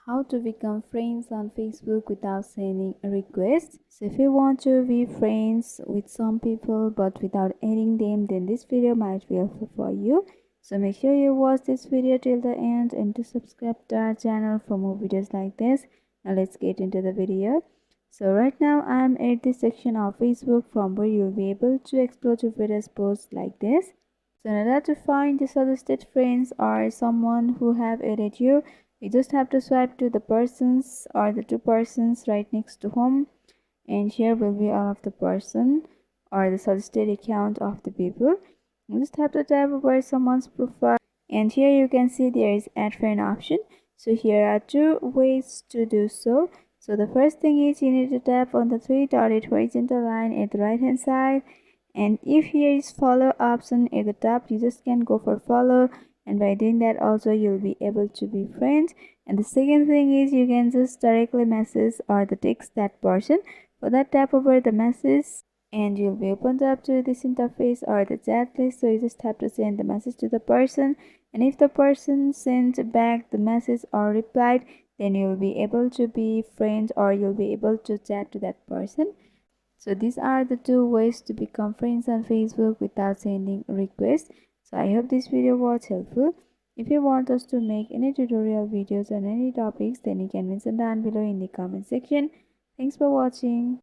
How to become friends on Facebook without sending a request. So if you want to be friends with some people but without adding them, then this video might be helpful for you. So make sure you watch this video till the end and to subscribe to our channel for more videos like this. Now let's get into the video. So right now I'm at this section of Facebook from where you'll be able to explore your various posts like this. So in order to find the suggested friends or someone who have added you, you just have to swipe to the persons or the two persons right next to home, and here will be all of the person or the suggested account of the people. You just have to tap over someone's profile, and here you can see there is add friend option. So here are two ways to do so. So the first thing is you need to tap on the three dotted horizontal line at the right hand side, and if here is follow option at the top, you just can go for follow, and by doing that also you'll be able to be friends. And the second thing is you can just directly message or the text that person. For that, tap over the message and you'll be opened up to this interface or the chat list. So you just have to send the message to the person, and if the person sends back the message or replied, then you'll be able to be friends or you'll be able to chat to that person. So these are the two ways to become friends on Facebook without sending requests. So I hope this video was helpful. If you want us to make any tutorial videos on any topics, then you can mention down below in the comment section. Thanks for watching.